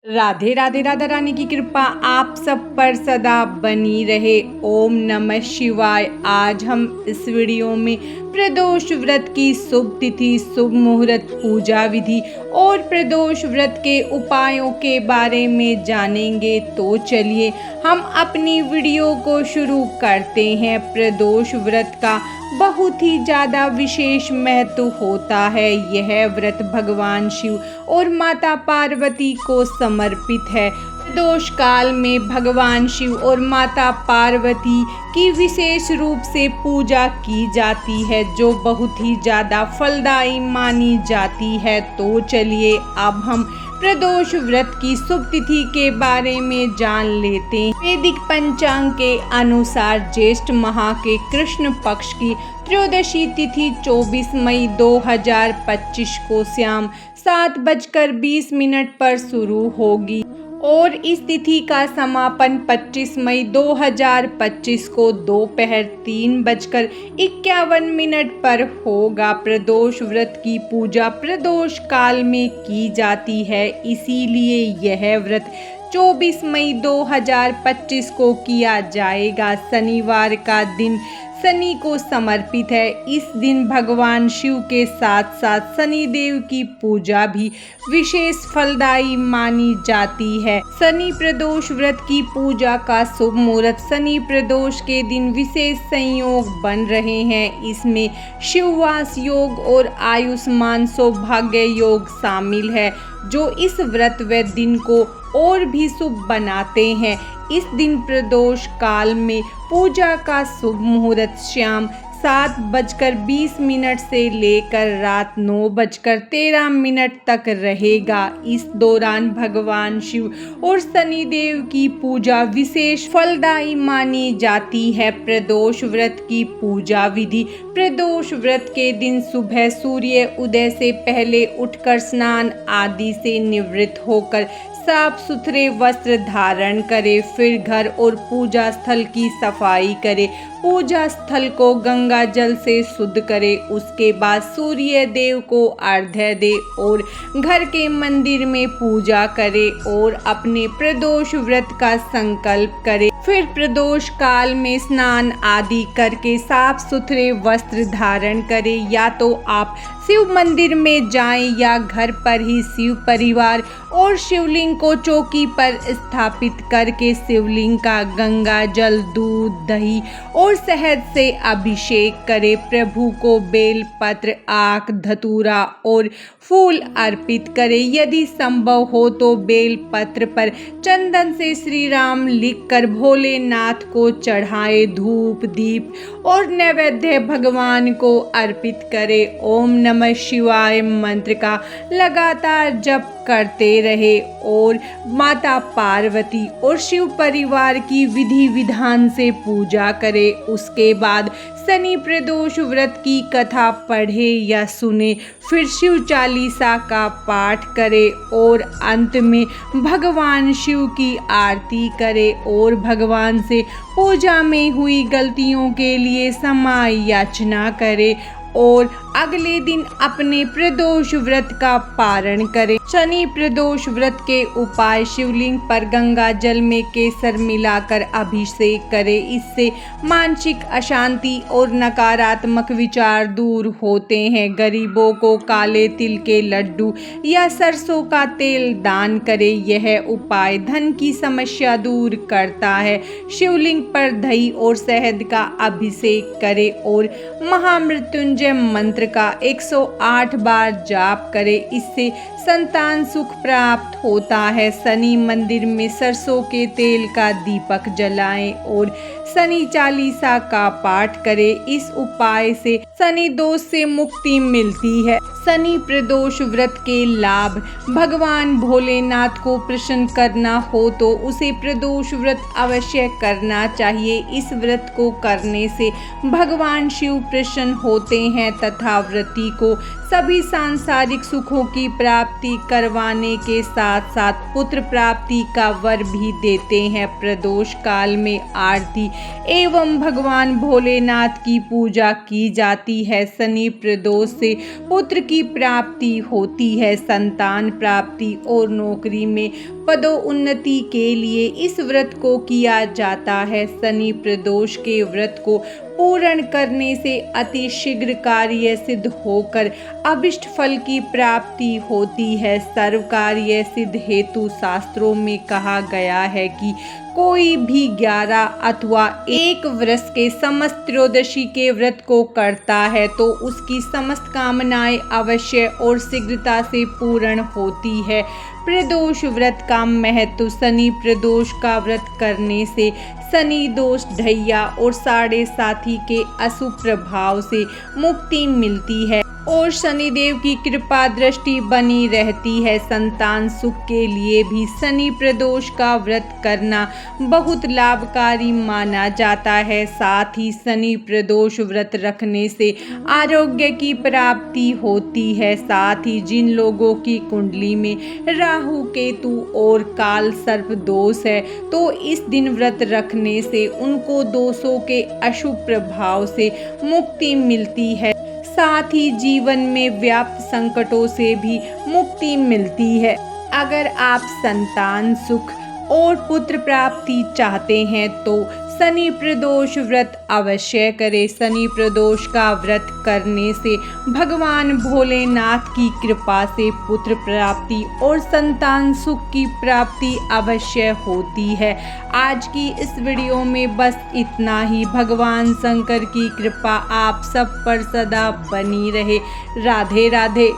राधे राधे। राधा रानी की कृपा आप सब पर सदा बनी रहे। ओम नमः शिवाय। आज हम इस वीडियो में प्रदोष व्रत की शुभ तिथि, शुभ मुहूर्त, पूजा विधि और प्रदोष व्रत के उपायों के बारे में जानेंगे। तो चलिए हम अपनी वीडियो को शुरू करते हैं। प्रदोष व्रत का बहुत ही ज़्यादा विशेष महत्व होता है। यह व्रत भगवान शिव और माता पार्वती को समर्पित है। प्रदोष काल में भगवान शिव और माता पार्वती की विशेष रूप से पूजा की जाती है, जो बहुत ही ज़्यादा फलदायी मानी जाती है। तो चलिए अब हम प्रदोष व्रत की शुभ तिथि के बारे में जान लेते हैं। वैदिक पंचांग के अनुसार ज्येष्ठ माह के कृष्ण पक्ष की त्रयोदशी तिथि 24 मई 2025 को शाम 7:20 पर शुरू होगी और इस तिथि का समापन 25 मई 2025 को दोपहर 3:51 पर होगा। प्रदोष व्रत की पूजा प्रदोष काल में की जाती है, इसीलिए यह व्रत 24 मई 2025 को किया जाएगा। शनिवार का दिन शनि को समर्पित है। इस दिन भगवान शिव के साथ साथ शनि देव की पूजा भी विशेष फलदायी मानी जाती है। शनि प्रदोष व्रत की पूजा का शुभ मुहूर्त शनि प्रदोष के दिन विशेष संयोग बन रहे हैं। इसमें शिववास योग और आयुष्मान सौभाग्य योग शामिल है, जो इस व्रत व दिन को और भी शुभ बनाते हैं। इस दिन प्रदोष काल में पूजा का शुभ मुहूर्त शाम 7:20 से लेकर रात 9:13 तक रहेगा। इस दौरान भगवान शिव और शनि देव की पूजा विशेष फलदायी मानी जाती है। प्रदोष व्रत की पूजा विधि। प्रदोष व्रत के दिन सुबह सूर्य उदय से पहले उठकर स्नान आदि से निवृत्त होकर साफ सुथरे वस्त्र धारण करे, फिर घर और पूजा स्थल की सफाई करे, पूजा स्थल को गंगा जल से शुद्ध करे। उसके बाद सूर्य देव को अर्घ्य दे और घर के मंदिर में पूजा करे और अपने प्रदोष व्रत का संकल्प करे। फिर प्रदोष काल में स्नान आदि करके साफ सुथरे वस्त्र धारण करे। या तो आप शिव मंदिर में जाएं या घर पर ही शिव परिवार और शिवलिंग को चौकी पर स्थापित करके शिवलिंग का गंगा जल, दूध, दही और शहद से अभिषेक करे। प्रभु को बेल पत्र, आक, धतूरा और फूल अर्पित करे। यदि संभव हो तो बेल पत्र पर चंदन से श्री राम लिखकर भोलेनाथ को चढ़ाए। धूप, दीप और नैवेद्य भगवान को अर्पित करे। ओम नमः शिवाय मंत्र का लगातार जप करते रहे और माता पार्वती और शिव परिवार की विधि विधान से पूजा करे। उसके बाद शनि प्रदोष व्रत की कथा पढ़े या सुने, फिर शिव चालीसा का पाठ करे और अंत में भगवान शिव की आरती करे और भगवान से पूजा में हुई गलतियों के लिए क्षमा याचना करे और अगले दिन अपने प्रदोष व्रत का पारण करें। शनि प्रदोष व्रत के उपाय। शिवलिंग पर गंगा जल में केसर मिलाकर अभिषेक करें। इससे मानसिक अशांति और नकारात्मक विचार दूर होते हैं। गरीबों को काले तिल के लड्डू या सरसों का तेल दान करें। यह उपाय धन की समस्या दूर करता है। शिवलिंग पर दही और शहद का अभिषेक करें और महामृत्युंजय मंत्र का 108 बार जाप करें। इससे संतान सुख प्राप्त होता है। शनि मंदिर में सरसों के तेल का दीपक जलाएं और शनि चालीसा का पाठ करें। इस उपाय से शनि दोष से मुक्ति मिलती है। शनि प्रदोष व्रत के लाभ। भगवान भोलेनाथ को प्रसन्न करना हो तो उसे प्रदोष व्रत अवश्य करना चाहिए। इस व्रत को करने से भगवान शिव प्रसन्न होते हैं तथा का व्रती को सभी सांसारिक सुखों की प्राप्ति करवाने के साथ साथ पुत्र प्राप्ति का वर भी देते हैं। प्रदोष काल में आरती एवं भगवान भोलेनाथ की पूजा की जाती है। शनि प्रदोष से पुत्र की प्राप्ति होती है। संतान प्राप्ति और नौकरी में पदोन्नति के लिए इस व्रत को किया जाता है। शनि प्रदोष के व्रत को पूर्ण करने से अति शीघ्र कार्य सिद्ध होकर अभिष्ट फल की प्राप्ति होती है। सर्व कार्य सिद्ध हेतु शास्त्रों में कहा गया है कि कोई भी 11 अथवा 1 वर्ष के समस्त त्रयोदशी के व्रत को करता है तो उसकी समस्त कामनाएं अवश्य और शीघ्रता से पूर्ण होती है। प्रदोष व्रत का महत्व। शनि प्रदोष का व्रत करने से शनि दोष ढैया और साढ़े साथी के अशुभ प्रभाव से मुक्ति मिलती है और शनिदेव की कृपा दृष्टि बनी रहती है। संतान सुख के लिए भी शनि प्रदोष का व्रत करना बहुत लाभकारी माना जाता है। साथ ही शनि प्रदोष व्रत रखने से आरोग्य की प्राप्ति होती है। साथ ही जिन लोगों की कुंडली में राहु केतु और काल सर्प दोष है तो इस दिन व्रत रखने से उनको दोषों के अशुभ प्रभाव से मुक्ति मिलती है। साथ ही जीवन में व्याप्त संकटों से भी मुक्ति मिलती है। अगर आप संतान सुख और पुत्र प्राप्ति चाहते हैं तो शनि प्रदोष व्रत अवश्य करें। शनि प्रदोष का व्रत करने से भगवान भोलेनाथ की कृपा से पुत्र प्राप्ति और संतान सुख की प्राप्ति अवश्य होती है। आज की इस वीडियो में बस इतना ही। भगवान शंकर की कृपा आप सब पर सदा बनी रहे। राधे राधे।